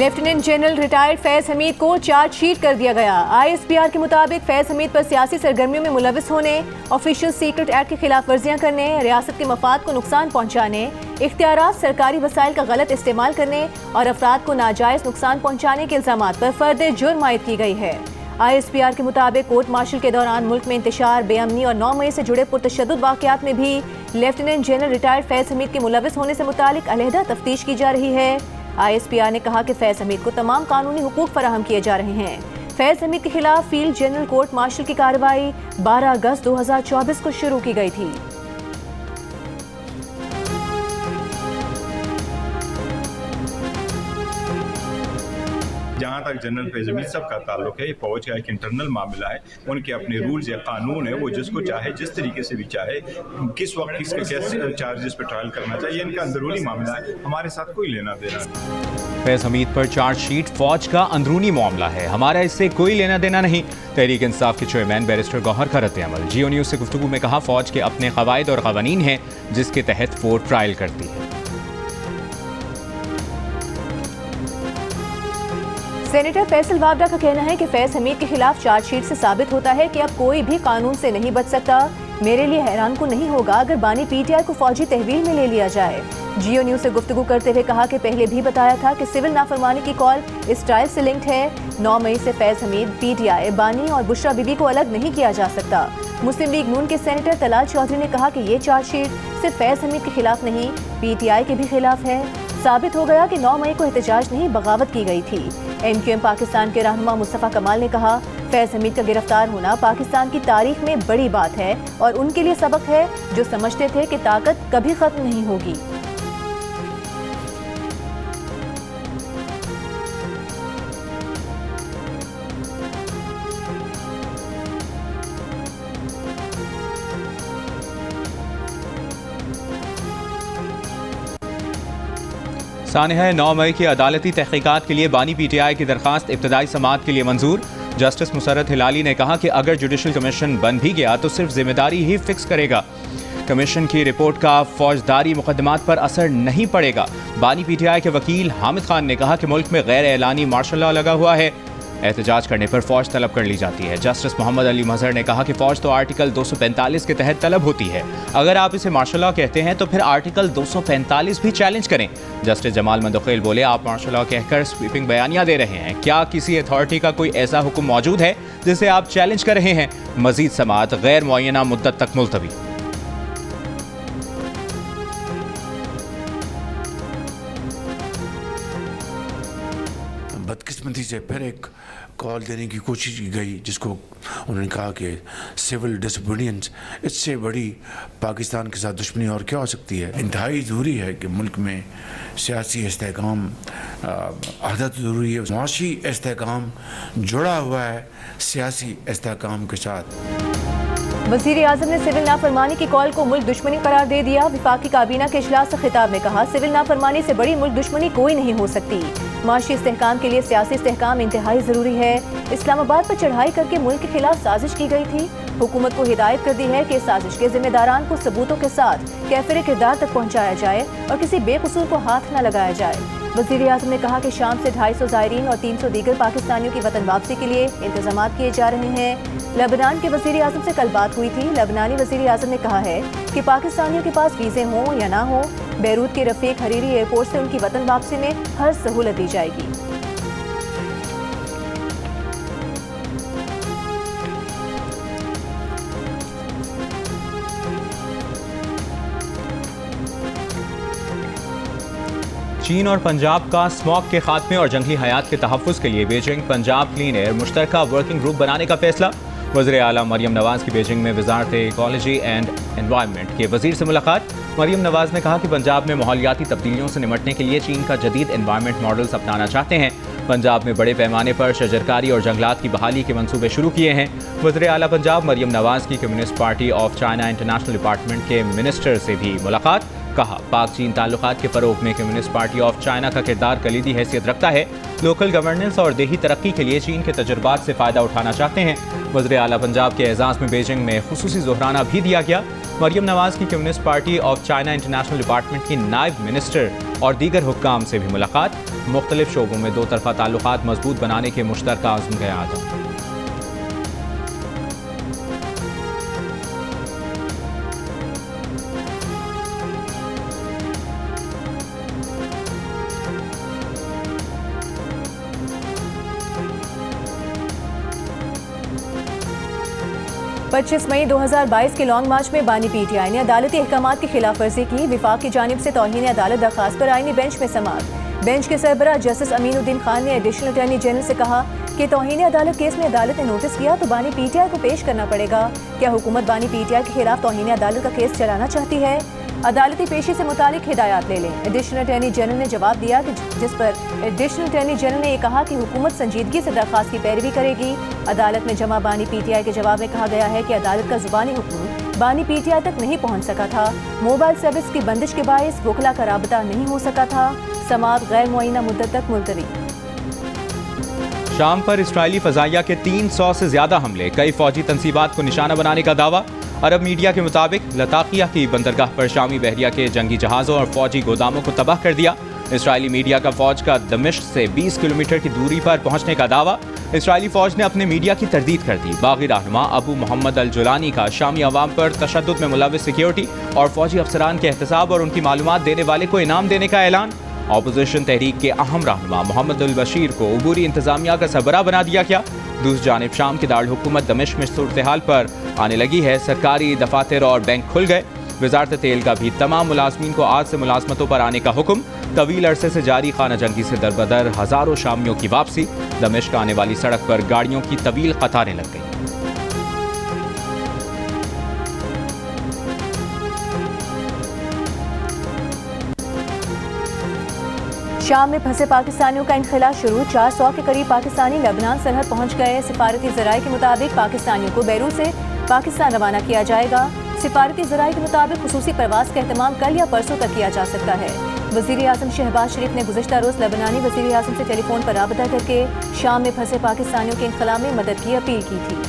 Lieutenant general retired Faiz Hamid को chargesheet कर दिया गया। ISPR के मुताबिक फैज हमीद पर सियासी सरगर्मियों में मुलविस होने, ऑफिशियल सीक्रेट एक्ट की खिलाफ वर्जियां करने, रियासत के मफाद को नुकसान पहुंचाने, इख्तियारात सरकारी वसाइल का गलत इस्तेमाल करने और अफराद को नाजायज नुकसान पहुंचाने के इल्जामात पर फर्द जुर्म आयद की गई है। ISPR के मुताबिक कोर्ट मार्शल के दौरान मुल्क में इंतशार, बेअमनी और 9 मई से जुड़े पुरतशद्दुद वाक़यात में भी lieutenant general retired Faiz Hamid के मुलविस होने से मुतालिक अलहदा तफ्तीश की जा रही है। ISPR ने कहा कि फैज हमीद को तमाम कानूनी हुकूक फराहम किए जा रहे हैं। फैज हमीद के खिलाफ फील्ड जनरल कोर्ट मार्शल की कार्रवाई 12 अगस्त 2024 को शुरू की गई थी। जहाँ तक जनरल फैज हमीद साहब का ताल्लुक है, ये फौज का एक इंटरनल मामला है। उनके अपने रूल्स या कानून है, वो जिसको चाहे जिस तरीके से भी चाहे किस वक्त किसके कैसे चार्जेस पे ट्रायल करना चाहिए, इनका अंदरूनी मामला है, हमारे साथ कोई लेना देना नहीं। फैज हमीद पर चार्जशीट फौज का अंदरूनी मामला है, हमारा इससे कोई लेना देना नहीं। तहरीक इंसाफ के चेयरमैन बैरिस्टर गौहर का रद्द-ए-अमल। जियो न्यूज़ से गुफ्तगू में कहा, फौज के अपने कवायद और कवानीन हैं जिसके तहत वो ट्रायल करती है। सेनेटर फैसल वाबडा का कहना है कि फैज हमीद के खिलाफ चार्जशीट से साबित होता है कि अब कोई भी कानून से नहीं बच सकता। मेरे लिए हैरान को नहीं होगा अगर बानी PTI को फौजी तहवील में ले लिया जाए। जियो न्यूज़ से गुफ्तगू करते हुए कहा कि पहले भी बताया था कि सिविल नाफरमानी की कॉल इस ट्रायल से लिंक्ड है। 9 मई से फैज हमीद, PTI, बानी और बुशरा बीबी को अलग नहीं किया जा सकता। मुस्लिम लीग नून के सेनेटर तलाल चौधरी ने कहा कि ये चार्जशीट सिर्फ फैज हमीद के खिलाफ नहीं, PTI के भी खिलाफ है। साबित हो गया कि 9 मई को एहतजाज नहीं, बगावत की गई थी। MQM पाकिस्तान के रहनुमा मुस्तफ़ा कमाल ने कहा, फैज हमीद का गिरफ्तार होना पाकिस्तान की तारीख में बड़ी बात है और उनके लिए सबक है जो समझते थे कि ताकत कभी खत्म नहीं होगी। सानिहा, 9 मई की अदालती तहकीकात के लिए बानी PTI की दरखास्त इब्तदाई समाअत के लिए मंजूर। जस्टिस मुसर्रत हिलाली ने कहा कि अगर जुडिशल कमीशन बन भी गया तो सिर्फ जिम्मेदारी ही फिक्स करेगा। कमीशन की रिपोर्ट का फौजदारी मुकदमात पर असर नहीं पड़ेगा। बानी PTI के वकील हामिद खान ने कहा कि मुल्क में गैर एलानी मार्शल लॉ लगा हुआ है, एहतजाज करने पर फौज तलब कर ली जाती है। जस्टिस मोहम्मद अली मजहर ने कहा कि फौज तो आर्टिकल 245 के तहत तलब होती है, अगर आप इसे मार्शल लॉ कहते हैं तो फिर आर्टिकल 245 भी चैलेंज करें। जस्टिस जमाल मंदोखेल बोले, आप मार्शल लॉ कहकर स्वीपिंग बयानियां दे रहे हैं, क्या किसी अथॉरिटी का कोई ऐसा हुक्म मौजूद है जिसे आप चैलेंज कर रहे हैं? मजीद समाअत गैर मुअय्यना मुद्दत तक मुलतवी। बदकिस्मती से फिर एक कॉल देने की कोशिश की गई, जिसको उन्होंने कहा कि सिविल डिसोबीडियंस, इससे बड़ी पाकिस्तान के साथ दुश्मनी और क्या हो सकती है। इंतहाई ज़रूरी है कि मुल्क में सियासी इस्तेहकाम आदत ज़रूरी है, मुआशी इस्तेहकाम जुड़ा हुआ है सियासी इस्तेहकाम के साथ। वज़ीर आज़म ने सिविल नाफरमानी की कॉल को मुल्क दुश्मनी करार दे दिया। वफाकी काबीना के इजलास से खिताब में कहा, सिविल नाफरमानी से बड़ी मुल्क दुश्मनी कोई नहीं हो सकती। माशी इस्तेहकाम के लिए सियासी इस्तेहकाम इंतहाई ज़रूरी है। इस्लामाबाद पर चढ़ाई करके मुल्क के खिलाफ साजिश की गई थी। हुकूमत को हिदायत कर दी है कि साजिश के जिम्मेदारान को सबूतों के साथ कैफिर किरदार तक पहुँचाया जाए और किसी बेकसूर को हाथ न लगाया जाए। वज़ीर आज़म ने कहा कि शाम से 250 ज़ायरीन और 300 दीगर पाकिस्तानियों की वतन वापसी के लिए इंतजाम किए जा रहे हैं। लेबनान के वज़ीर आज़म से कल बात हुई थी। लेबनानी वज़ीर आज़म ने कहा है कि पाकिस्तानियों के पास वीज़े हों या ना हो, बैरूत के रफ़ीक हरीरी एयरपोर्ट से उनकी वतन वापसी में हर सहूलत दी जाएगी। चीन और पंजाब का स्मॉग के खात्मे और जंगली हयात के तहफ़्फ़ुज़ के लिए बीजिंग पंजाब क्लीन एयर मुश्तरका वर्किंग ग्रुप बनाने का फैसला। वज़ीर आला मरियम नवाज़ की बीजिंग में वज़ारत इकोलॉजी एंड एनवायरनमेंट के वज़ीर से मुलाकात। मरियम नवाज़ ने कहा कि पंजाब में माहौलियाती तब्दीलियों से निपटने के लिए चीन का जदीद एनवायरनमेंट मॉडल्स अपनाना चाहते हैं। पंजाब में बड़े पैमाने पर शजरकारी और जंगलात की बहाली के मंसूबे शुरू किए हैं। वज़ीर आला पंजाब मरियम नवाज़ की communist party of China international department के मिनिस्टर से भी मुलाकात। कहा, पाक चीन ताल्लुकात के फ़रोग में कम्युनिस्ट पार्टी ऑफ चाइना का किरदार कलीदी हैसियत रखता है। लोकल गवर्नेंस और देही तरक्की के लिए चीन के तजुर्बात से फ़ायदा उठाना चाहते हैं। वज़ीर आला पंजाब के एजाज़ में बीजिंग में खुसूसी ज़ोहराना भी दिया गया। मरियम नवाज की communist party of China international department की नायब मिनिस्टर और दीगर हुक्काम से भी मुलाकात। मुख्तलिफ शोबों में दो तरफा ताल्लुकात मजबूत बनाने के मुश्तरका अज़्म का आदम। पच्चीस मई 2022 के लॉन्ग मार्च में बानी पीटीआई ने अदालती अहकामात की खिलाफ वर्जी की। विफाक की जानिब से तौहीन अदालत दरखास्त पर आईनी बेंच में समाअत। बेंच के सरबराह जस्टिस अमीनुद्दीन खान ने एडिशनल अटॉर्नी जनरल से कहा कि तौहीन अदालत केस में अदालत ने नोटिस किया तो बानी पीटीआई को पेश करना पड़ेगा। क्या हुकूमत बानी पीटीआई के खिलाफ तौहीन अदालत का केस चलाना चाहती है? अदालती पेशी से मुतालिक हिदायत ले लें। एडिशनल अटॉर्नी जनरल ने जवाब दिया कि जिस पर एडिशनल अटॉर्नी जनरल ने कहा कि हुकूमत संजीदगी से दरखास्त की पैरवी करेगी। अदालत में जमा बानी पीटीआई के जवाब में कहा गया है कि अदालत का जुबानी हुक्म बानी पीटीआई तक नहीं पहुंच सका था। मोबाइल सर्विस की बंदिश के बायस वकला का राबता नहीं हो सका था। समाअत गैर मुअय्यना मुद्दत तक मुलतवी। शाम पर इसराइली फजाइया के 300 से ज्यादा हमले, कई फौजी तंसीबात को निशाना बनाने का दावा। अरब मीडिया के मुताबिक लताकिया की बंदरगाह पर शामी बहरिया के जंगी जहाज़ों और फौजी गोदामों को तबाह कर दिया। इसराइली मीडिया का फौज का दमिश्क से 20 किलोमीटर की दूरी पर पहुंचने का दावा। इसराइली फौज ने अपने मीडिया की तरदीद कर दी। बागी रहनुमा अबू मोहम्मद अल जुलानी का शामी अवाम पर तशद्दुद में मुलव्विस सिक्योरिटी और फौजी अफसरान के एहतसाब और उनकी मालूमात देने वाले को इनाम देने का ऐलान। ऑपोजिशन तहरीक के अहम रहनुमा मोहम्मद अल बशीर को उबूरी इंतजामिया का सरबराह बना दिया गया। दूसरी जानिब शाम के दारुल हुकूमत दमिश्क में सूरत हाल पर आने लगी है। सरकारी दफातर और बैंक खुल गए। वजारत तेल का भी तमाम मुलाजमीन को आज से मुलाजमतों पर आने का हुक्म। तवील अरसे से जारी खाना जंगी से दरबदर हजारों शामियों की वापसी। दमिश्क आने वाली सड़क पर गाड़ियों की तवील कतारें लग गई। शाम में फंसे पाकिस्तानियों का इनखला शुरू। 400 के करीब पाकिस्तानी लबनान सरहद पहुंच गए। सिफारती ज़राए के मुताबिक पाकिस्तानियों को बैरूत से पाकिस्तान रवाना किया जाएगा। सिफारती ज़राए के मुताबिक खुसूसी परवाज़ का एहतमाम कल या परसों तक किया जा सकता है। वज़ीर आज़म शहबाज शरीफ ने गुज़िश्ता रोज़ लबनानी वज़ीर आज़म से टेलीफोन पर राबता करके शाम में फंसे पाकिस्तानियों के इनखला में मदद की अपील की थी।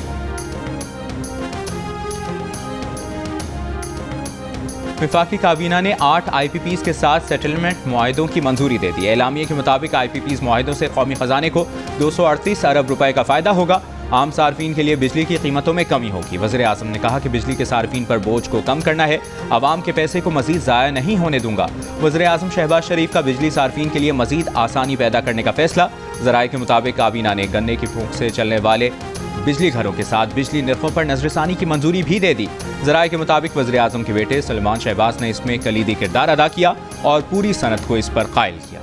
वफाकी काबीना ने 8 IPPs के साथ सेटलमेंट मुआहिदों की मंजूरी दे दी। एलामिया के मुताबिक IPPs मुआहिदों से कौमी खजाने को 238 अरब रुपए का फ़ायदा होगा। आम सार्फिन के लिए बिजली की कीमतों में कमी होगी। वज़ीर आज़म ने कहा कि बिजली के सार्फिन पर बोझ को कम करना है। आवाम के पैसे को मजीद ज़ाया नहीं होने दूंगा। वज़ीर आज़म शहबाज शरीफ का बिजली सार्फिन के लिए मजीद आसानी पैदा करने का फैसला। ज़राए के मुताबिक काबीना ने गन्ने की फूंक से चलने वाले बिजली घरों के साथ बिजली निर्खों पर नजरसानी की मंजूरी भी दे दी। ज़राए के मुताबिक वज़ीर आज़म के बेटे सलमान शहबाज ने इसमें कलीदी किरदार अदा किया और पूरी सनत को इस पर कायल किया।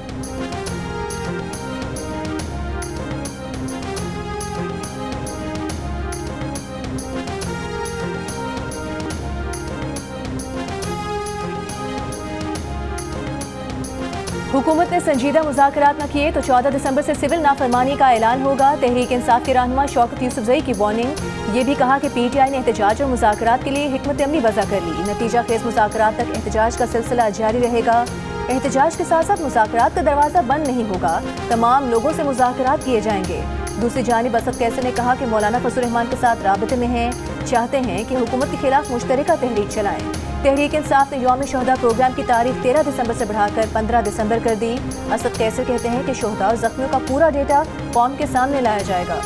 हुकूमत ने संजीदा मुज़ाकरात न किए तो 14 दिसंबर से सिविल नाफरमानी का ऐलान होगा। तहरीक इंसाफ के रहनुमा शौकत यूसुफजई की वार्निंग। ये भी कहा कि पीटीआई ने एहतजाज और मुज़ाकरात के लिए हिकमत अमली वज़ा कर ली। नतीजा खेज मुज़ाकरात तक एहतजाज का सिलसिला जारी रहेगा। एहतजाज के साथ साथ मुज़ाकरात का दरवाज़ा बंद नहीं होगा। तमाम लोगों से मुज़ाकरात किए जाएंगे। दूसरी जानिब असद कैसर ने कहा कि मौलाना फजल रहमान के साथ राबते में हैं, चाहते हैं कि हुकूमत के खिलाफ मुश्तरका तहरीक चलाएं। तहरीक इंसाफ ने यौम शोहदा प्रोग्राम की तारीख 13 दिसंबर से बढ़ाकर 15 दिसंबर कर दी। असद कैसर कहते हैं कि शोहदा और जख्मियों का पूरा डेटा कौम के सामने लाया जाएगा।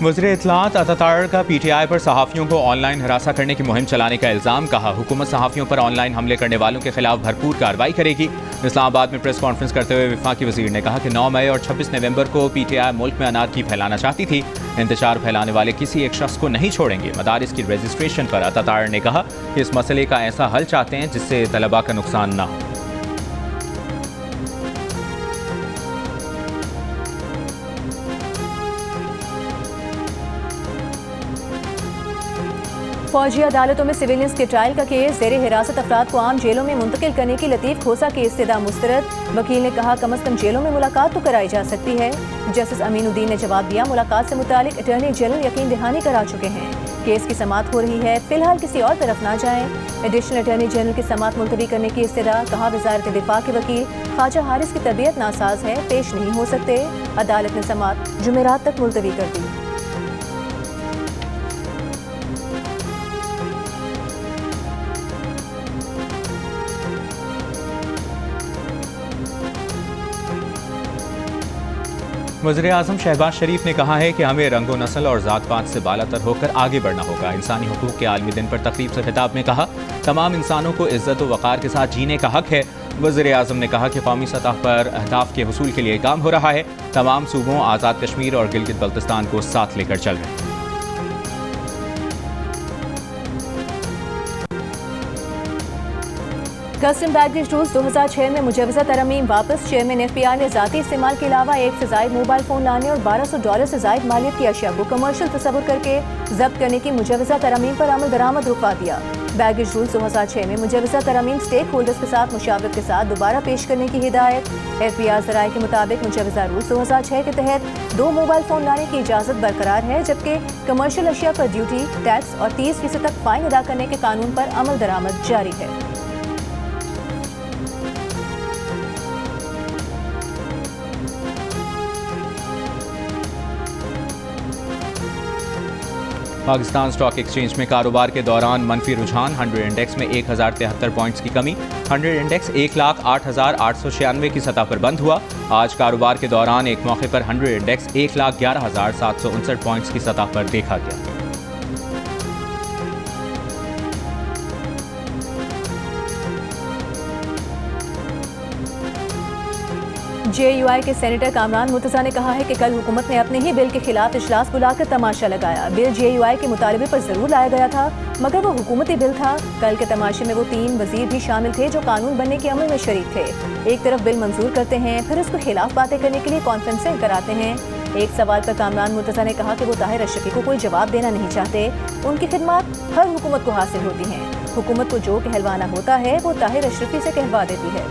वज़ीर इत्तलात अतातार का पीटीआई पर सहाफ़ियों को ऑनलाइन हरासा करने की मुहिम चलाने का इल्ज़ाम। कहा हुकूमत सहाफ़ियों पर ऑनलाइन हमले करने वालों के खिलाफ भरपूर कार्रवाई करेगी। इस्लामाबाद में प्रेस कॉन्फ्रेंस करते हुए वफाकी वज़ीर ने कहा कि 9 मई और 26 नवंबर को पीटीआई मुल्क में अनारकी फैलाना चाहती थी। इंतशार फैलाने वाले किसी एक शख्स को नहीं छोड़ेंगे। मदारिस की रजिस्ट्रेशन पर अतातार ने कहा कि इस मसले का ऐसा हल चाहते हैं जिससे तलबा का नुकसान न हो। फौजी अदालतों में सिविलियंस के ट्रायल का केस, जेर हिरासत अफराद को आम जेलों में मुंतकिल करने की लतीफ खोसा की इस्तदा मुस्तरद। वकील ने कहा कम अज कम जेलों में मुलाकात तो कराई जा सकती है। जस्टिस अमीनुद्दीन ने जवाब दिया मुलाकात से मुतालिक अटॉर्नी जनरल यकीन दहानी करा चुके हैं। केस की समाअत हो रही है, फिलहाल किसी और तरफ ना जाएं। एडिशनल अटॉर्नी जनरल की समाअत मुलतवी करने की इस्तदा। कहा वजारत दिफा के वकील ख्वाजा हारिस की तबीयत नासाज है, पेश नहीं हो सकते। अदालत ने समाअत जुमेरात तक मुलतवी कर दी। वज़ीर-ए-आज़म शहबाज शरीफ ने कहा है कि हमें रंगो नस्ल और ज़ात पात से बालातर होकर आगे बढ़ना होगा। इंसानी हुकूक के आलमी दिन पर तकरीब से खिताब में कहा तमाम इंसानों को इज़्ज़त व वक़ार के साथ जीने का हक है। वज़ीर-ए-आज़म ने कहा कि कौमी सतह पर अहदाफ के हुसूल के लिए काम हो रहा है। तमाम सूबों आज़ाद कश्मीर और गिलगित बल्तिस्तान को साथ लेकर चल रहे हैं। कस्टम बैगेज रूल्स 2006 में मुजवजा तरमीम वापस। चेयरमैन FBI ने ज़ाती इस्तेमाल के अलावा एक से ज़ायद मोबाइल फ़ोन लाने और $1200 से ज़ायद मालियत की अशिया को कमर्शियल तस्वुर करके जब्त करने की मुजवजा तरमीम पर अमल दरामद रुकवा दिया। बैगेज रूल्स 2006 में मुजवजा तरमीम स्टेक होल्डर्स के साथ मुशावरत के साथ दोबारा पेश करने की हिदायत। FBI ज़राए के मुताबिक मुजवजा रूल्स 2006 के तहत 2 मोबाइल फ़ोन लाने की इजाज़त बरकरार है, जबकि कमर्शियल अशिया पर ड्यूटी, टैक्स और 30% तक फ़ाइन अदा करने के कानून पर अमल दरामद जारी है। पाकिस्तान स्टॉक एक्सचेंज में कारोबार के दौरान मनफी रुझान। 100 इंडेक्स में 1073 पॉइंट्स की कमी। 100 इंडेक्स 1,08,896 की सतह पर बंद हुआ। आज कारोबार के दौरान एक मौके पर 100 इंडेक्स 1,11,759 पॉइंट्स की सतह पर देखा गया। JUI के सेनेटर कामरान मुर्तज़ा ने कहा है कि कल हुकूमत ने अपने ही बिल के खिलाफ इजलास बुलाकर तमाशा लगाया। बिल JUI के मुतालबे पर जरूर लाया गया था, मगर वो हुकूमती बिल था। कल के तमाशे में वो 3 वजीर भी शामिल थे जो कानून बनने के अमल में शरीक थे। एक तरफ बिल मंजूर करते हैं, फिर उसके खिलाफ बातें करने के लिए कॉन्फ्रेंसें कराते हैं। एक सवाल पर कामरान मुर्तज़ा ने कहा कि वो ताहिर अशरफी को कोई जवाब देना नहीं चाहते। उनकी खिदमत हर हुकूमत को हासिल होती हैं। हुकूमत को जो कहलवाना होता है वो ताहिर अशरफी से कहलवा देती है।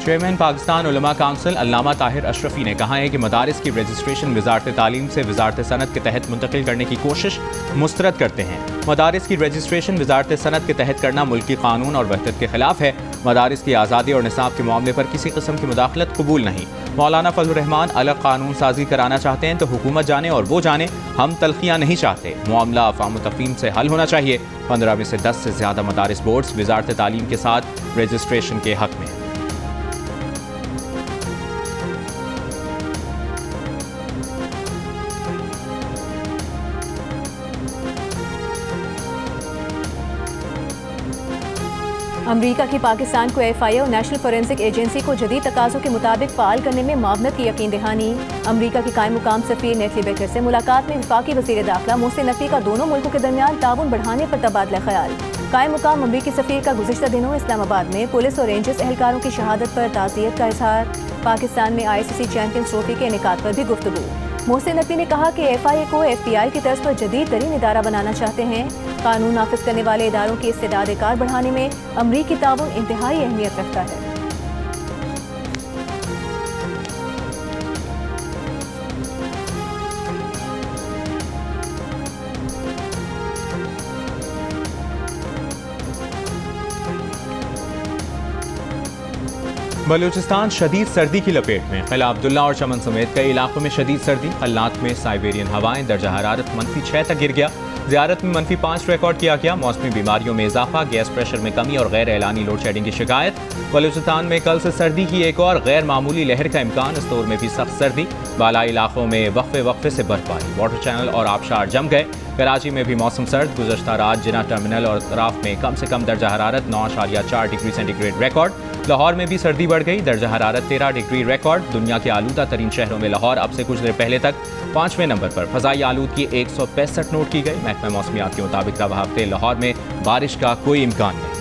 चेयरमैन पाकिस्तान उलमा काउंसिल अल्लामा ताहिर अशरफी ने कहा है कि मदारिस की रजिस्ट्रेशन वजारत तालीम से वजारत सनत के तहत मुंतकिल करने की कोशिश मुस्तरद करते हैं। मदारिस की रजिस्ट्रेशन वजारत सनत के तहत करना मुल्की कानून और वहदत के खिलाफ है। मदारिस की आज़ादी और निसाब के मामले पर किसी किस्म की मुदाखलत कबूल नहीं। मौलाना फजलुर रहमान अलग कानून साजी कराना चाहते हैं तो हुकूमत जाने और वो जाने, हम तलखियाँ नहीं चाहते। मामला अफ़ाम तफ़हीम से हल होना चाहिए। 15 में से 10 से ज़्यादा मदारिस बोर्ड्स वजारत तालीम के साथ रजिस्ट्रेशन के हक में। अमरीका की पाकिस्तान को FIA और नेशनल फोरेंसिक एजेंसी को जदीद तकाज़ों के मुताबिक फ़ाल करने में मावनत की यकीन दहानी। अमरीका की कायम मुकाम सफ़ीर नेटली बेकर से मुलाकात में वफाकी वज़ीर दाखिला मोहसिन नकवी का दोनों मुल्कों के दरमियान ताउन बढ़ाने पर तबादला ख्याल। कायम मुकाम अमरीकी सफ़ीर का गुज़िश्ता दिनों इस्लामाबाद में पुलिस और रेंजर्स एहलकारों की शहादत पर ताज़ियत का इजहार। पाकिस्तान में ICC चैंपियंस ट्रॉफी के इनेकाद पर भी गुफ्तगू। मोहसिन नकवी ने कहा कि FIA को FBI की तर्ज पर जदीद तरीन इदारा बनाना चाहते हैं। कानून नाफिज करने वाले इदारों की इस्तेदाद कार बढ़ाने में अमरीकी ताउन इंतहाई अहमियत रखता है। बलूचिस्तान शदीद सर्दी की लपेट में। किला अब्दुल्ला और चमन समेत कई इलाकों में शदीद सर्दी। अल्लात में साइबेरियन हवाएं, दर्जा हरारत -6 तक गिर गया। ज़ियारत में -5 रिकॉर्ड किया गया। मौसमी बीमारियों में इजाफा, गैस प्रेशर में कमी और गैर एलानी लोड शेडिंग की शिकायत। बलूचिस्तान में कल से सर्दी की एक और गैर मामूली लहर का इम्कान। इस्तोर में भी सख्त सर्दी। बालाई इलाकों में वक्फे से बर्फबारी। वाटर चैनल और आबशार जम गए। कराची में भी मौसम सर्द। गुज़श्ता रात जिना टर्मिनल और अतराफ में कम से कम दर्जा हरारत 9.4 डिग्री सेंटीग्रेड रिकॉर्ड। लाहौर में भी सर्दी बढ़ गई। दर्जा हरारत 13 डिग्री रिकॉर्ड। दुनिया के आलूदा तरीन शहरों में लाहौर अब से कुछ देर पहले तक 5वें नंबर पर। फ़ज़ाई आलूदगी 165 नोट की गई। महकमा मौसमियात के मुताबिक रवा हफ्ते लाहौर में बारिश का कोई इम्कान नहीं।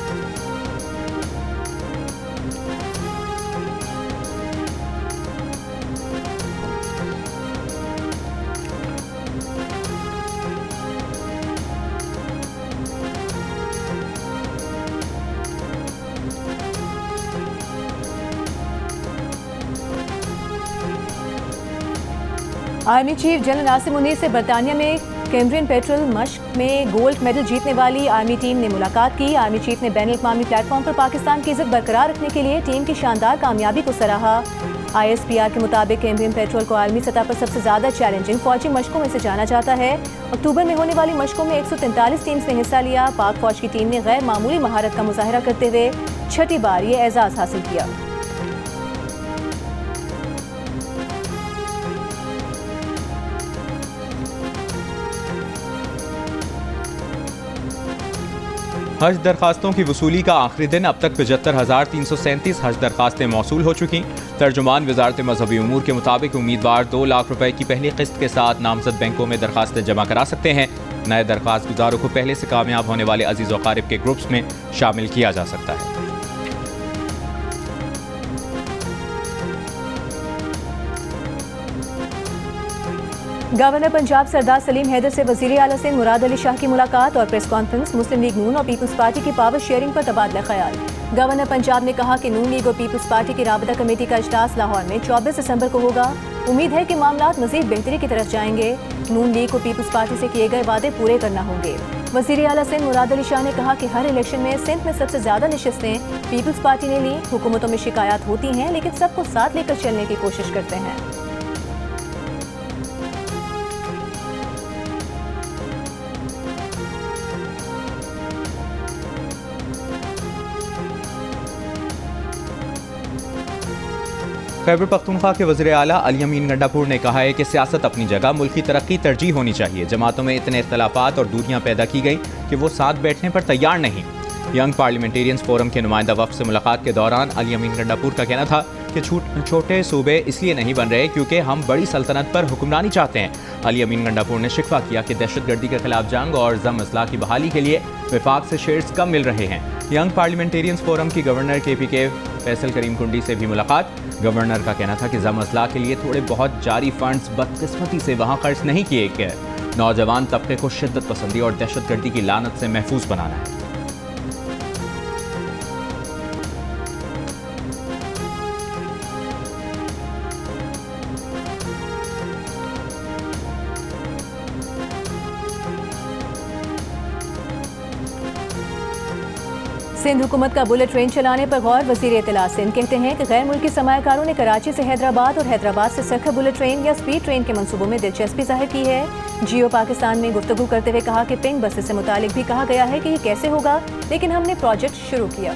आर्मी चीफ जनरल नासिम मुनीर से बरतानिया में कैम्ब्रियन पेट्रोल मश्क में गोल्ड मेडल जीतने वाली आर्मी टीम ने मुलाकात की। आर्मी चीफ ने बैनुल अक़वामी प्लेटफॉर्म पर पाकिस्तान की इज्जत बरकरार रखने के लिए टीम की शानदार कामयाबी को सराहा। ISPR के मुताबिक कैम्ब्रियन पेट्रोल को आर्मी सतह पर सबसे ज्यादा चैलेंजिंग फौजी मशकों में से जाना जाता है। अक्टूबर में होने वाली मशकों में 143 टीम्स ने हिस्सा लिया। पाक फौज की टीम ने गैर मामूली महारत का मुजाहरा करते हुए 6ठी बार ये एजाज हासिल किया। हज दरखास्तों की वसूली का आखिरी दिन, अब तक 75,337 हज दरखास्तें मौसूल हो चुकी। तर्जुमान वजारत मजहबी उमूर के मुताबिक उम्मीदवार 2 लाख रुपए की पहली किस्त के साथ नामजद बैंकों में दरखास्तें जमा करा सकते हैं। नए दरखास्त गुजारों को पहले से कामयाब होने वाले अजीज़ व क़ारिब के ग्रुप्स में शामिल किया जा सकता है। गवर्नर पंजाब सरदार सलीम हैदर से वज़ीर आला सिंध मुराद अली शाह की मुलाकात और प्रेस कॉन्फ्रेंस। मुस्लिम लीग नून और पीपल्स पार्टी की पावर शेयरिंग पर तबादला ख्याल। गवर्नर पंजाब ने कहा कि नून लीग और पीपल्स पार्टी की राबता कमेटी का इजलास लाहौर में 24 दिसंबर को होगा। उम्मीद है कि मामलात मजीद बेहतरी की तरफ जाएंगे। नून लीग को पीपल्स पार्टी से किए गए वादे पूरे करना होंगे। वज़ीर आला सिंध मुराद अली शाह ने कहा कि हर इलेक्शन में सिंध में सबसे ज्यादा नशिस्तें पीपल्स पार्टी ने ली। हुकूमतों में शिकायत होती हैं, लेकिन सबको साथ लेकर चलने की कोशिश करते हैं। खैबर पख्तूनख्वा के वज़ीर आला अली अमीन गंडापुर ने कहा है कि सियासत अपनी जगह, मुल्की तरक्की तरजीह होनी चाहिए। जमातों में इतने इख्तलाफात और दूरियां पैदा की गई कि वो साथ बैठने पर तैयार नहीं। यंग पार्लियामेंटेरियंस फोरम के नुमाइंदा वफ़द से मुलाकात के दौरान अली अमीन गंडापुर का कहना था कि छोटे सूबे इसलिए नहीं बन रहे क्योंकि हम बड़ी सल्तनत पर हुक्मरानी चाहते हैं। अली अमीन गंडापुर ने शिकवा किया कि दहशतगर्दी के खिलाफ जंग और जम असलाह की बहाली के लिए विफाक से शेयर्स कम मिल रहे हैं। यंग पार्लियामेंटेरियंस फोरम की गवर्नर KPK फैसल करीम कुंडी से भी मुलाकात। गवर्नर का कहना था कि जम असलाह के लिए थोड़े बहुत जारी फंड्स बदकिस्मती से वहाँ खर्च नहीं किए गए। नौजवान तबके को शिद्दत पसंदी और दहशतगर्दी की लानत से महफूज बनाना है। सिंध हुकूमत का बुलेट ट्रेन चलाने पर गौर। वज़ीर इत्तलात सिंध कहते हैं कि गैर मुल्की सरमायाकारों ने कराची से हैदराबाद और हैदराबाद से सखर बुलेट ट्रेन या स्पीड ट्रेन के मंसूबों में दिलचस्पी जाहिर की है। जियो पाकिस्तान में गुफ्तगू करते हुए कहा कि पिंक बसेस से मुतालिक भी कहा गया है कि ये कैसे होगा, लेकिन हमने प्रोजेक्ट शुरू किया।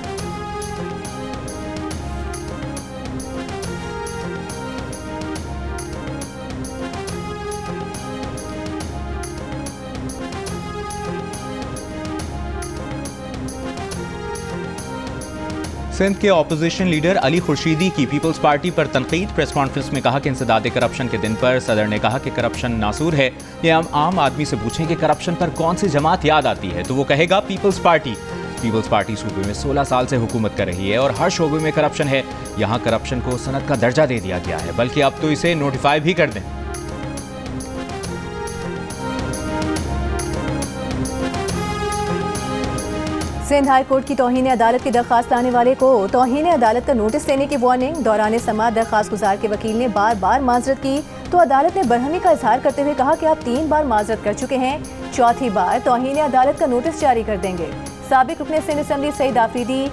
सिंध के ऑपोजिशन लीडर अली खुर्शीदी की पीपल्स पार्टी पर तनकीद। प्रेस कॉन्फ्रेंस में कहा कि इंसदाद करप्शन के दिन पर सदर ने कहा कि करप्शन नासूर है। ये हम आम आदमी से पूछें कि करप्शन पर कौन सी जमात याद आती है तो वो कहेगा पीपल्स पार्टी। पीपल्स पार्टी सूबे में 16 साल से हुकूमत कर रही है और हर शोबे में करप्शन है। यहाँ करप्शन को सनद का दर्जा दे दिया गया है, बल्कि अब तो इसे नोटिफाई भी कर दें। सिंध हाई कोर्ट की तौहीन अदालत की दरखास्त लाने वाले को तौहीन अदालत का नोटिस देने की वार्निंग। दौरान समाअत दरखास्त गुजार के वकील ने बार बार माजरत की तो अदालत ने बरहमी का इजहार करते हुए कहा कि आप 3 बार माजरत कर चुके हैं, चौथी बार तौहीन अदालत का नोटिस जारी कर देंगे। साबिक रुकने सिंध असम्बली सईद आफरीदी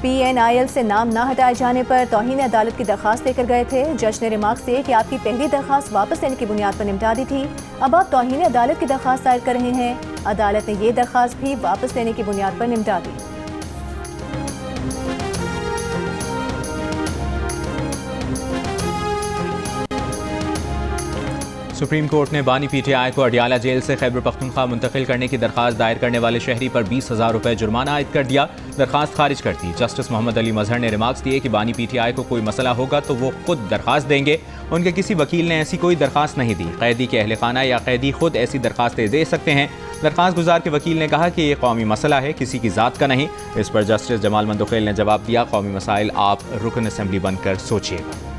PNIL से नाम ना हटाए जाने पर तौहीन अदालत की दरखास्त लेकर गए थे। जज ने रिमार्क से कि आपकी पहली दरखास्त वापस लेने की बुनियाद पर निपटा दी थी, अब आप तौहीन अदालत की दरखास्त दायर कर रहे हैं। अदालत ने ये दरखास्त भी वापस लेने की बुनियाद पर निपटा दी। सुप्रीम कोर्ट ने बानी PTI को अडियाला जेल से खैबर पख्तूनख्वा मुंतकिल करने की दरखास्त दायर करने वाले शहरी पर 20,000 रुपये जुर्माना आयद कर दिया। दरखास्त खारिज कर दी। जस्टिस मोहम्मद अली मजहर ने रिमार्क्स दिए कि बानी PTI को कोई मसला होगा तो वो खुद दरखास्त देंगे। उनके किसी वकील ने ऐसी कोई दरखास्त नहीं दी। कैदी के अहल खाना या कैदी खुद ऐसी दरखास्तें दे सकते हैं। दरखास्त गुजार के वकील ने कहा कि ये कौमी मसला है, किसी की ज़ात का नहीं। इस पर जस्टिस जमाल मंदुखेल ने जवाब दिया, कौमी मसाइल आप रुकन असम्बली बनकर सोचिएगा।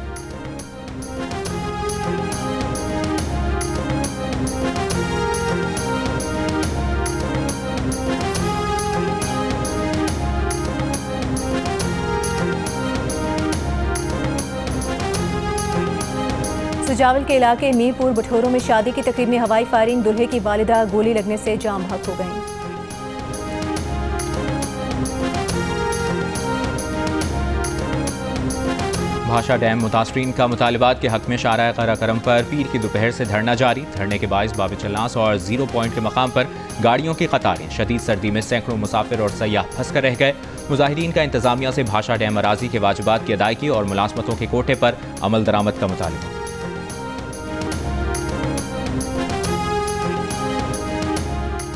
सुजावल के इलाके मीरपुर बठोरों में शादी की तकरीब में हवाई फायरिंग, दुल्हे की वालिदा गोली लगने से जाम बहक हो गईं। भाषा डैम मुतासरीन का मुतालबात के हक में शाराए कराकरम पर पीर की दोपहर से धरना जारी। धरने के बायस बाब चलनास और 0 पॉइंट के मकाम पर गाड़ियों की कतारें। शदीद सर्दी में सैकड़ों मुसाफिर और सयाह फंस कर रह गए। मुजाहिदीन का इंतजामिया से भाषा डैम अराजी के वाजिबात की अदायगी और मुलाजमतों के कोटे पर अमल दरामद का मुतालबा।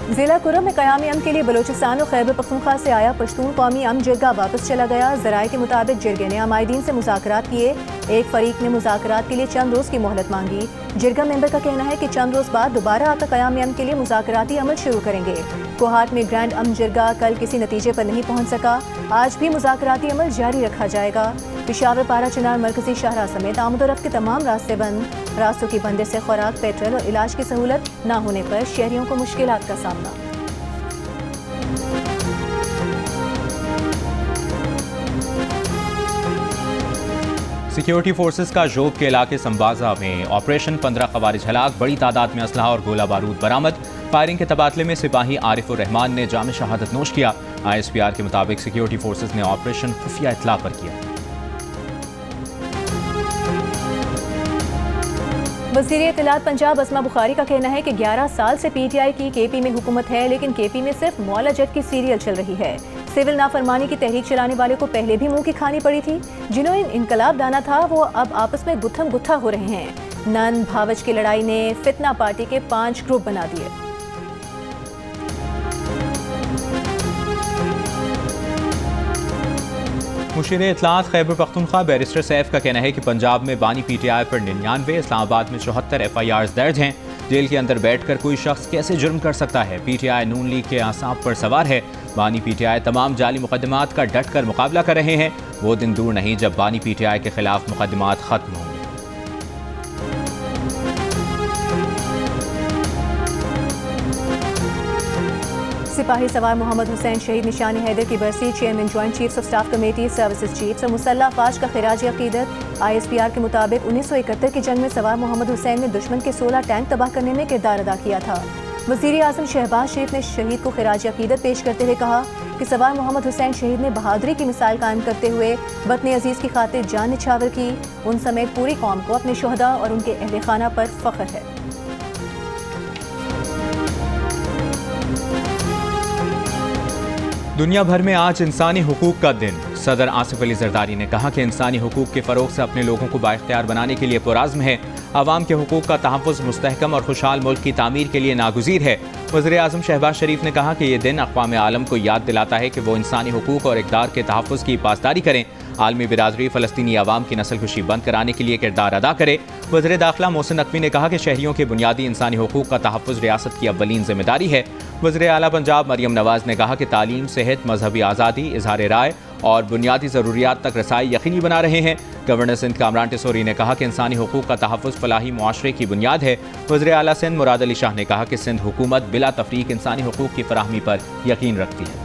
जिला कुरम में क़यामी अमन के लिए बलूचिस्तान और खैबर पख्तूनख्वा से आया पश्तून कौमी अमन जिरगा वापस चला गया। ज़राए के मुताबिक जिरगे ने अमायदीन से मुज़ाकरात किए। एक फरीक ने मुज़ाकरात के लिए चंद रोज़ की मोहलत मांगी। जिरगा मेंबर का कहना है कि चंद रोज़ बाद दोबारा आकर क़यामी अमन के लिए मुज़ाकराती अमल शुरू करेंगे। कोहाट में ग्रैंड अमन जिरगा कल किसी नतीजे पर नहीं पहुँच सका। आज भी मुज़ाकराती अमल जारी रखा जाएगा। पेशावर पारा चिनार मरकजी शाहरा समेत आमदोरफ्त के तमाम रास्ते बंद। रास्तों की बंदी से खुराक, पेट्रोल और इलाज की सहूलत न होने पर शहरियों को मुश्किलात का सामना। सिक्योरिटी फोर्सेस का जोब के इलाके संबाजा में ऑपरेशन, 15 खवारिज हलाक, बड़ी तादाद में असलहा और गोला बारूद बरामद। फायरिंग के तबादले में सिपाही आरिफुर रहमान ने जाम शहादत नोश किया। ISPR के मुताबिक सिक्योरिटी फोर्सेस ने ऑपरेशन खुफिया इत्तला पर किया। वज़ीर इत्तलात पंजाब अस्मा बुखारी का कहना है कि 11 साल से PTI की KP में हुकूमत है, लेकिन KP में सिर्फ मौला जट की सीरियल चल रही है। सिविल नाफरमानी की तहरीक चलाने वाले को पहले भी मुंह की खानी पड़ी थी। जिन्होंने इनकलाब दाना था वो अब आपस में गुत्थम गुत्था हो रहे हैं। नन भावच की लड़ाई ने फितना पार्टी के 5 ग्रुप बना दिए। मुशीर इत्तलात खैबर पख्तूनख्वा बैरिस्टर सैफ का कहना है कि पंजाब में बानी PTI पर 99, इस्लामाबाद में 74 FIRs दर्ज हैं। जेल के अंदर बैठकर कोई शख्स कैसे जुर्म कर सकता है? PTI नून लीग के आसाब पर सवार है। बानी PTI तमाम जाली मुकदमात का डट कर मुकाबला कर रहे हैं। वो दिन दूर नहीं जब बानी PTI के खिलाफ मुकदमात खत्म होंगे। सिपाही सवार मोहम्मद हुसैन शहीद निशानी हैदर की बरसी। Chairman joint chiefs of staff committee, services chiefs और मुसल्लह अफवाज का खिराज अकीदत। ISPR के मुताबिक 1971 की जंग में सवार मोहम्मद हुसैन ने दुश्मन के 16 टैंक तबाह करने में किरदार अदा किया था। वज़ीर आज़म शहबाज शरीफ ने शहीद को खिराज अकीदत पेश करते हुए कहा कि सवार मोहम्मद हुसैन शहीद ने बहादुरी की मिसाल कायम करते हुए वतन अजीज़ की खातिर जान निछावर की। उन समेत पूरी कौम को अपने शुहदा और उनके अहले खाना पर फ़ख्र है। दुनिया भर में आज इंसानी हुकूक का दिन। सदर आसिफ अली जरदारी ने कहा कि इंसानी हुकूक के फ़रोग से अपने लोगों को बाइख्तियार बनाने के लिए पुराज़्म है। आवाम के हुकूक का तहफ़्फ़ुज़ मुस्तहकम और खुशहाल मुल्क की तामीर के लिए नागुज़ीर है। वज़ीर आज़म शहबाज शरीफ ने कहा कि ये दिन अक़वाम आलम को याद दिलाता है कि वो इंसानी हुकूक और इक़दार के तहफ़्फ़ुज़ की पासदारी करें। आलमी बिरादरी फ़लस्तीनी आवाम की नस्ल कुशी बंद कराने के लिए किरदार अदा करे। वज़ीर दाखिला मोहसिन नकवी ने कहा कि शहरियों के बुनियादी इंसानी हुकूक का तहफ़्फ़ुज़ रियासत की अव्वलीन ज़िम्मेदारी है। वज़ीर आला पंजाब मरियम नवाज़ ने कहा कि तालीम, सेहत, मजहबी आज़ादी, इज़हार राय और बुनियादी ज़रूरियात तक रसाई यकीनी बना रहे हैं। गवर्नर सिंध कामरान टिसोरी ने कहा कि इंसानी हुकूक का तहफ़्फ़ुज़ फलाही मुआशरे की बुनियाद है। वज़ीर आला सिंध मुराद अली शाह ने कहा कि सिंध हुकूमत बिला तफरीक इंसानी हुकूक की फराहमी पर यकीन रखती है।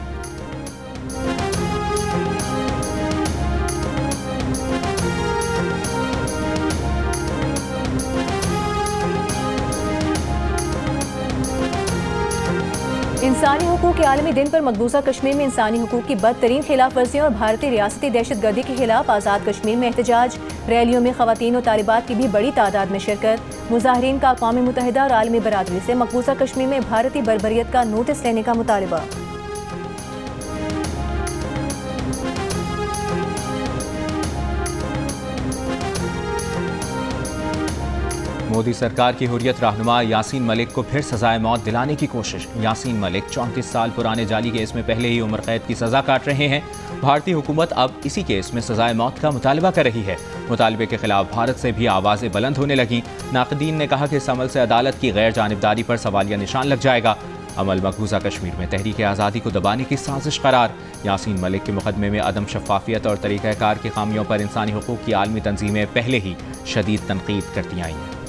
इंसानी हुकूक के आलमी दिन पर मकबूजा कश्मीर में इंसानी हुकूक की बदतरीन खिलाफ वर्जियों और भारतीय रियासती दहशतगर्दी के खिलाफ आज़ाद कश्मीर में एहतजाज। रैलियों में खवातीन और तालिबात की भी बड़ी तादाद में शिरकत। मुजाहिरीन का अक़वाम मुत्तहिदा और आलमी बरादरी से मकबूजा कश्मीर में भारतीय बर्बरियत का नोटिस लेने का मुतालबा। मोदी सरकार की हुर्रियत रहनुमा यासीन मलिक को फिर सजाए मौत दिलाने की कोशिश। यासीन मलिक 34 साल पुराने जाली केस में पहले ही उम्र कैद की सजा काट रहे हैं। भारतीय हुकूमत अब इसी केस में सजाए मौत का मुतालबा कर रही है। मुतालबे के खिलाफ भारत से भी आवाज़ें बुलंद होने लगी। नाक़दीन ने कहा कि इस अमल से अदालत की गैर जानिबदारी पर सवालिया निशान लग जाएगा। अमल मकबूजा कश्मीर में तहरीक आज़ादी को दबाने की साजिश करार। यासीन मलिक के मुकदमे में अदम शफाफियत और तरीक़ाकार की खामियों पर इंसानी हुकूक की आलमी तंजीमें पहले ही शदीद तनकीद करती आई हैं।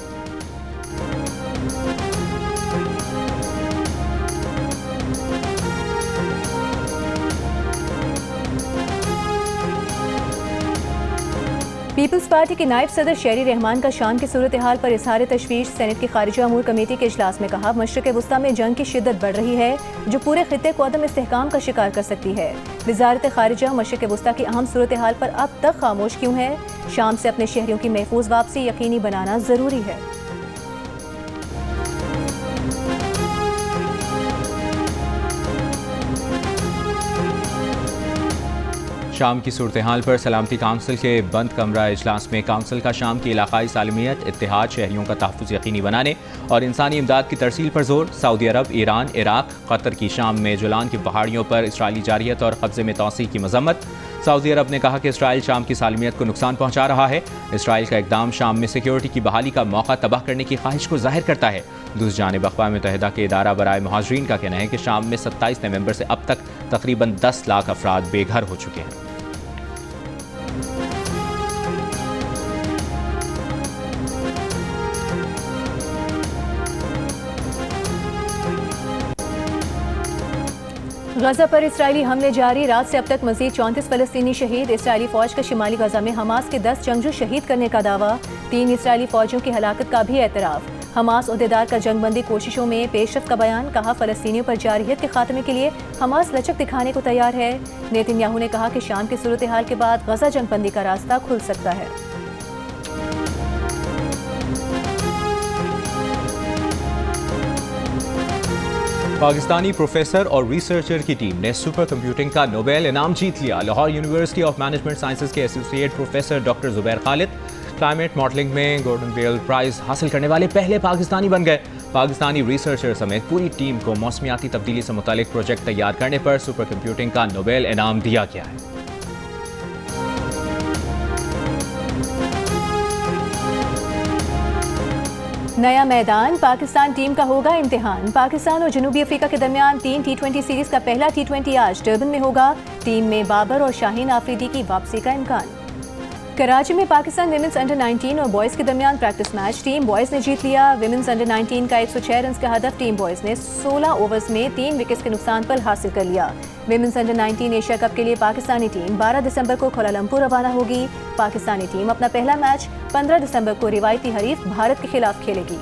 पीपल्स पार्टी के नायब सदर शेरी रहमान का शाम की सूरत हाल पर इजहार तशवीश सेनेट की खारिजा अमूर कमेटी के इजलास में कहा, मशरिक़ वस्ता में जंग की शिद्दत बढ़ रही है जो पूरे खित्ते को अदम इस्तेहकाम का शिकार कर सकती है। वजारत खारिजा मशरिक़ वस्ता की अहम सूरत हाल पर अब तक खामोश क्यों है? शाम से अपने शहरियों की महफूज वापसी यकीनी बनाना जरूरी है। शाम की सूरत हाल पर सलामती काउंसिल के बंद कमरा इजलास में काउंसिल का शाम की इलाकाई सालमियत, इत्तेहाद, शहरियों का तहफ़्फ़ुज़ यकीनी बनाने और इंसानी इमदाद की तरसील पर जोर। सऊदी अरब, ईरान, इराक, कतर की शाम में जुलान की पहाड़ियों पर इसराइली जारियत और कब्जे में तोसी की मजम्मत। सऊदी अरब ने कहा कि इसराइल शाम की सालमियत को नुकसान पहुंचा रहा है। इसराइल का इकदाम शाम में सिक्योरिटी की बहाली का मौका तबाह करने की ख्वाहिश को जाहिर करता है। दूसरी जानिब अक़वाम मुत्तहिदा के इदारा बराए मुहाजिरीन का कहना है कि शाम में 27 नवंबर से अब तक तकरीबन 10 लाख अफराद बेघर हो चुके हैं। गजा पर इसराइली हमले जारी, रात से अब तक मजीद 34 फलस्तीनी शहीद। इसराइली फौज का शिमाली गजा में हमास के 10 जंगजू शहीद करने का दावा। 3 इसराइली फौजियों की हलाकत का भी एतराफ़। हमास ओहदेदार का जंगबंदी कोशिशों में पेशरफ्त का बयान, कहा फलस्तीनियों पर जारहियत के खात्मे के लिए हमास लचक दिखाने को तैयार है। नेतन्याहू ने कहा कि शाम की सूरत हाल के बाद गजा जंगबंदी का रास्ता खुल सकता है। पाकिस्तानी प्रोफेसर और रिसर्चर की टीम ने सुपर कंप्यूटिंग का नोबेल इनाम जीत लिया। Lahore university of management sciences के associate professor doctor Zubair Khalid climate modelling में गोल्डन बेल प्राइज हासिल करने वाले पहले पाकिस्तानी बन गए। पाकिस्तानी रिसर्चर समेत पूरी टीम को मौसमियाती तब्दीली से मुतालिक प्रोजेक्ट तैयार करने पर सुपर कंप्यूटिंग का नोबेल इनाम दिया गया है। नया मैदान, पाकिस्तान टीम का होगा इम्तिहान। पाकिस्तान और जनूबी अफ्रीका के दरमियान 3 T20 सीरीज का पहला T20 आज डर्बन में होगा। टीम में बाबर और शाहीन आफरीदी की वापसी का इम्कान। कराची में पाकिस्तान विमेंस अंडर 19 और बॉयज़ के दरमियान प्रैक्टिस मैच, टीम बॉयज़ ने जीत लिया। विमेंस अंडर 19 का 106 रन का हदफ टीम बॉयज़ ने 16 ओवर्स में 3 विकेट्स के नुकसान पर हासिल कर लिया। विमेंस अंडर 19 एशिया कप के लिए पाकिस्तानी टीम 12 दिसंबर को कोलालमपुर रवाना होगी। पाकिस्तानी टीम अपना पहला मैच 15 दिसंबर को रिवायती हरीफ भारत के खिलाफ खेलेगी।